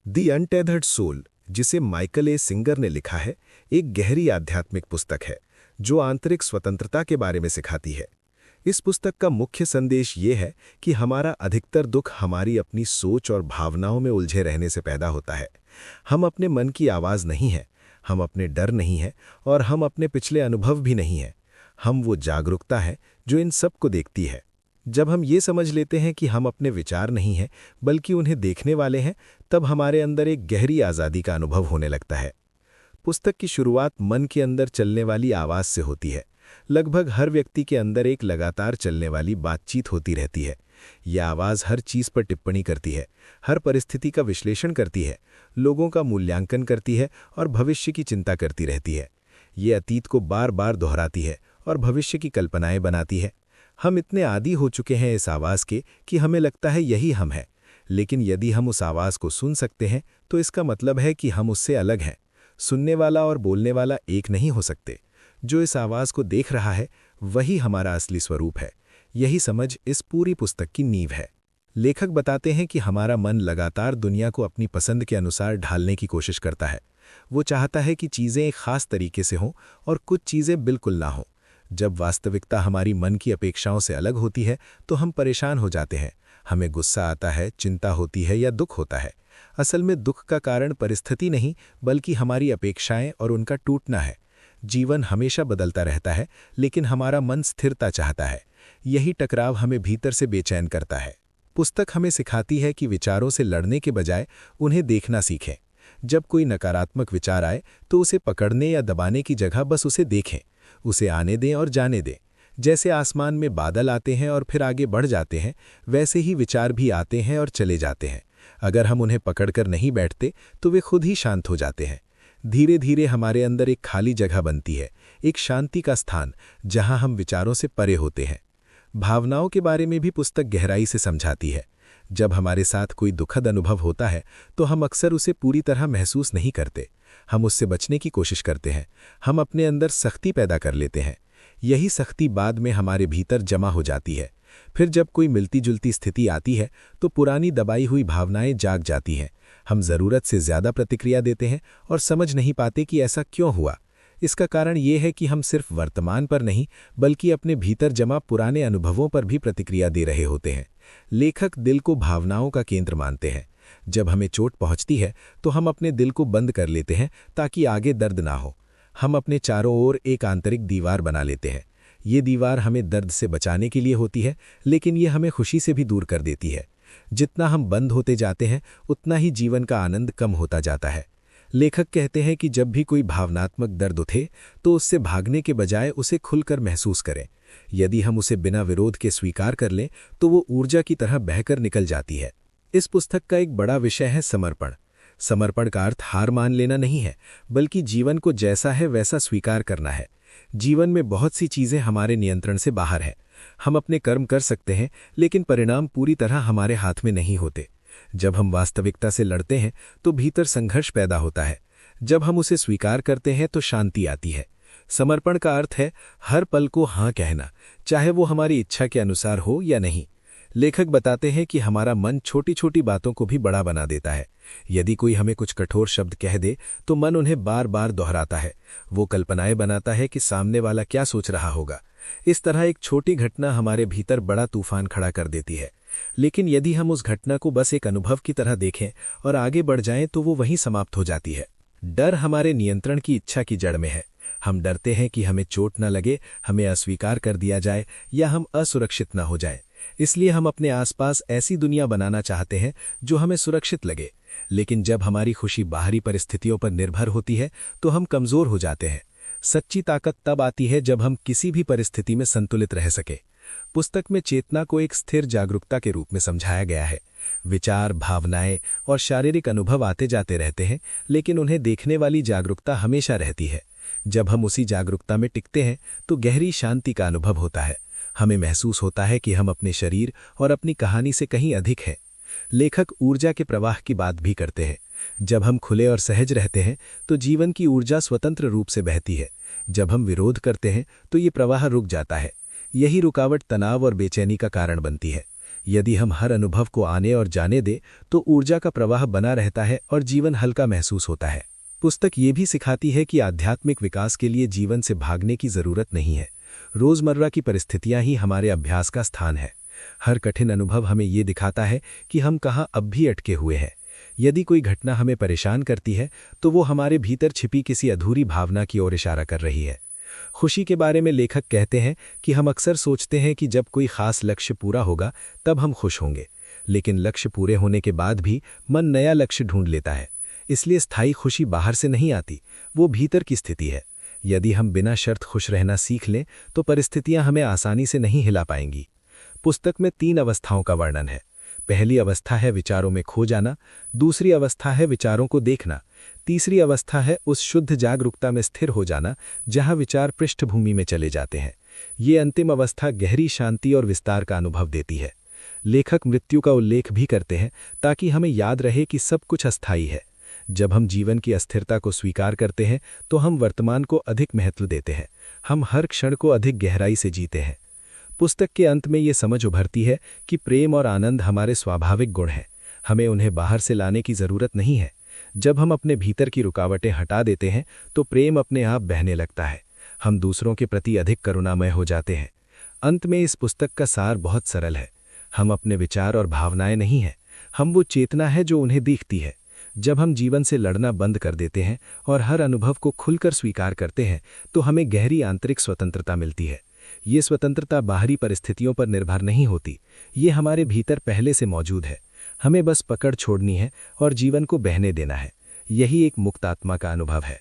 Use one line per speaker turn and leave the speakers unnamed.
दी अनटेथर्ड soul, जिसे Michael a singer ने लिखा है, एक गहरी आध्यात्मिक पुस्तक है जो आंतरिक स्वतंत्रता के बारे में सिखाती है। इस पुस्तक का मुख्य संदेश ये है कि हमारा अधिकतर दुख हमारी अपनी सोच और भावनाओं में उलझे रहने से पैदा होता है। हम अपने मन की आवाज़ नहीं हैं, हम अपने डर नहीं हैं और हम अपने पिछले अनुभव भी नहीं हैं। हम वो जागरूकता है जो इन सब को देखती है। जब हम ये समझ लेते हैं कि हम अपने विचार नहीं हैं बल्कि उन्हें देखने वाले हैं, तब हमारे अंदर एक गहरी आज़ादी का अनुभव होने लगता है। पुस्तक की शुरुआत मन के अंदर चलने वाली आवाज़ से होती है। लगभग हर व्यक्ति के अंदर एक लगातार चलने वाली बातचीत होती रहती है। यह आवाज़ हर चीज़ पर टिप्पणी करती है, हर परिस्थिति का विश्लेषण करती है, लोगों का मूल्यांकन करती है और भविष्य की चिंता करती रहती है। ये अतीत को बार बार दोहराती है और भविष्य की कल्पनाएं बनाती है। हम इतने आदी हो चुके हैं इस आवाज़ के कि हमें लगता है यही हम हैं। लेकिन यदि हम उस आवाज़ को सुन सकते हैं तो इसका मतलब है कि हम उससे अलग हैं। सुनने वाला और बोलने वाला एक नहीं हो सकते। जो इस आवाज़ को देख रहा है वही हमारा असली स्वरूप है। यही समझ इस पूरी पुस्तक की नींव है। लेखक बताते हैं कि हमारा मन लगातार दुनिया को अपनी पसंद के अनुसार ढालने की कोशिश करता है। वो चाहता है कि चीज़ें एक खास तरीके से हों और कुछ चीज़ें बिल्कुल ना हों। जब वास्तविकता हमारी मन की अपेक्षाओं से अलग होती है तो हम परेशान हो जाते हैं। हमें गुस्सा आता है, चिंता होती है या दुख होता है। असल में दुख का कारण परिस्थिति नहीं बल्कि हमारी अपेक्षाएं और उनका टूटना है। जीवन हमेशा बदलता रहता है लेकिन हमारा मन स्थिरता चाहता है। यही टकराव हमें भीतर से बेचैन करता है। पुस्तक हमें सिखाती है कि विचारों से लड़ने के बजाय उन्हें देखना सीखें। जब कोई नकारात्मक विचार आए तो उसे पकड़ने या दबाने की जगह बस उसे देखें, उसे आने दें और जाने दें। जैसे आसमान में बादल आते हैं और फिर आगे बढ़ जाते हैं, वैसे ही विचार भी आते हैं और चले जाते हैं। अगर हम उन्हें पकड़कर नहीं बैठते तो वे खुद ही शांत हो जाते हैं। धीरे धीरे हमारे अंदर एक खाली जगह बनती है, एक शांति का स्थान जहां हम विचारों से परे होते हैं। भावनाओं के बारे में भी पुस्तक गहराई से समझाती है। जब हमारे साथ कोई दुखद अनुभव होता है तो हम अक्सर उसे पूरी तरह महसूस नहीं करते। हम उससे बचने की कोशिश करते हैं। हम अपने अंदर सख्ती पैदा कर लेते हैं। यही सख्ती बाद में हमारे भीतर जमा हो जाती है। फिर जब कोई मिलती जुलती स्थिति आती है तो पुरानी दबाई हुई भावनाएं जाग जाती हैं। हम ज़रूरत से ज़्यादा प्रतिक्रिया देते हैं और समझ नहीं पाते कि ऐसा क्यों हुआ। इसका कारण ये है कि हम सिर्फ वर्तमान पर नहीं बल्कि अपने भीतर जमा पुराने अनुभवों पर भी प्रतिक्रिया दे रहे होते हैं। लेखक दिल को भावनाओं का केंद्र मानते हैं। जब हमें चोट पहुंचती है तो हम अपने दिल को बंद कर लेते हैं ताकि आगे दर्द ना हो। हम अपने चारों ओर एक आंतरिक दीवार बना लेते हैं। ये दीवार हमें दर्द से बचाने के लिए होती है, लेकिन ये हमें खुशी से भी दूर कर देती है। जितना हम बंद होते जाते हैं उतना ही जीवन का आनंद कम होता जाता है। लेखक कहते हैं कि जब भी कोई भावनात्मक दर्द उठे तो उससे भागने के बजाय उसे खुलकर महसूस करें। यदि हम उसे बिना विरोध के स्वीकार कर लें तो वो ऊर्जा की तरह बहकर निकल जाती है। इस पुस्तक का एक बड़ा विषय है समर्पण। समर्पण का अर्थ हार मान लेना नहीं है बल्कि जीवन को जैसा है वैसा स्वीकार करना है। जीवन में बहुत सी चीज़ें हमारे नियंत्रण से बाहर हैं। हम अपने कर्म कर सकते हैं लेकिन परिणाम पूरी तरह हमारे हाथ में नहीं होते। जब हम वास्तविकता से लड़ते हैं तो भीतर संघर्ष पैदा होता है। जब हम उसे स्वीकार करते हैं तो शांति आती है। समर्पण का अर्थ है हर पल को हाँ कहना, चाहे वो हमारी इच्छा के अनुसार हो या नहीं। लेखक बताते हैं कि हमारा मन छोटी छोटी बातों को भी बड़ा बना देता है। यदि कोई हमें कुछ कठोर शब्द कह दे तो मन उन्हें बार बार दोहराता है। वो कल्पनाएं बनाता है कि सामने वाला क्या सोच रहा होगा। इस तरह एक छोटी घटना हमारे भीतर बड़ा तूफान खड़ा कर देती है। लेकिन यदि हम उस घटना को बस एक अनुभव की तरह देखें और आगे बढ़ जाएं तो वो वहीं समाप्त हो जाती है। डर हमारे नियंत्रण की इच्छा की जड़ में है। हम डरते हैं कि हमें चोट न लगे, हमें अस्वीकार कर दिया जाए या हम असुरक्षित न हो जाएं। इसलिए हम अपने आसपास ऐसी दुनिया बनाना चाहते हैं जो हमें सुरक्षित लगे। लेकिन जब हमारी खुशी बाहरी परिस्थितियों पर निर्भर होती है तो हम कमज़ोर हो जाते हैं। सच्ची ताकत तब आती है जब हम किसी भी परिस्थिति में संतुलित रह सके। पुस्तक में चेतना को एक स्थिर जागरूकता के रूप में समझाया गया है। विचार, भावनाएं और शारीरिक अनुभव आते जाते रहते हैं, लेकिन उन्हें देखने वाली जागरूकता हमेशा रहती है। जब हम उसी जागरूकता में टिकते हैं तो गहरी शांति का अनुभव होता है। हमें महसूस होता है कि हम अपने शरीर और अपनी कहानी से कहीं अधिक हैं। लेखक ऊर्जा के प्रवाह की बात भी करते हैं। जब हम खुले और सहज रहते हैं तो जीवन की ऊर्जा स्वतंत्र रूप से बहती है। जब हम विरोध करते हैं तो ये प्रवाह रुक जाता है। यही रुकावट तनाव और बेचैनी का कारण बनती है। यदि हम हर अनुभव को आने और जाने दें तो ऊर्जा का प्रवाह बना रहता है और जीवन हल्का महसूस होता है। पुस्तक ये भी सिखाती है कि आध्यात्मिक विकास के लिए जीवन से भागने की जरूरत नहीं है। रोजमर्रा की परिस्थितियां ही हमारे अभ्यास का स्थान है। हर कठिन अनुभव हमें ये दिखाता है कि हम कहाँ अब भी अटके हुए हैं। यदि कोई घटना हमें परेशान करती है तो वो हमारे भीतर छिपी किसी अधूरी भावना की ओर इशारा कर रही है। खुशी के बारे में लेखक कहते हैं कि हम अक्सर सोचते हैं कि जब कोई खास लक्ष्य पूरा होगा तब हम खुश होंगे, लेकिन लक्ष्य पूरे होने के बाद भी मन नया लक्ष्य ढूंढ लेता है। इसलिए स्थायी खुशी बाहर से नहीं आती, वो भीतर की स्थिति है। यदि हम बिना शर्त खुश रहना सीख लें तो परिस्थितियां हमें आसानी से नहीं हिला पाएंगी। पुस्तक में 3 अवस्थाओं का वर्णन है। पहली अवस्था है विचारों में खो जाना, दूसरी अवस्था है विचारों को देखना, तीसरी अवस्था है उस शुद्ध जागरूकता में स्थिर हो जाना जहां विचार पृष्ठभूमि में चले जाते हैं। ये अंतिम अवस्था गहरी शांति और विस्तार का अनुभव देती है। लेखक मृत्यु का उल्लेख भी करते हैं ताकि हमें याद रहे कि सब कुछ अस्थायी है। जब हम जीवन की अस्थिरता को स्वीकार करते हैं तो हम वर्तमान को अधिक महत्व देते हैं, हम हर क्षण को अधिक गहराई से जीते हैं। पुस्तक के अंत में ये समझ उभरती है कि प्रेम और आनंद हमारे स्वाभाविक गुण हैं, हमें उन्हें बाहर से लाने की जरूरत नहीं है। जब हम अपने भीतर की रुकावटें हटा देते हैं तो प्रेम अपने आप बहने लगता है, हम दूसरों के प्रति अधिक करुणामय हो जाते हैं। अंत में इस पुस्तक का सार बहुत सरल है। हम अपने विचार और भावनाएं नहीं हैं, हम वो चेतना है जो उन्हें दिखती है। जब हम जीवन से लड़ना बंद कर देते हैं और हर अनुभव को खुलकर स्वीकार करते हैं तो हमें गहरी आंतरिक स्वतंत्रता मिलती है। ये स्वतंत्रता बाहरी परिस्थितियों पर निर्भर नहीं होती, ये हमारे भीतर पहले से मौजूद है। हमें बस पकड़ छोड़नी है और जीवन को बहने देना है। यही एक मुक्त आत्मा का अनुभव है।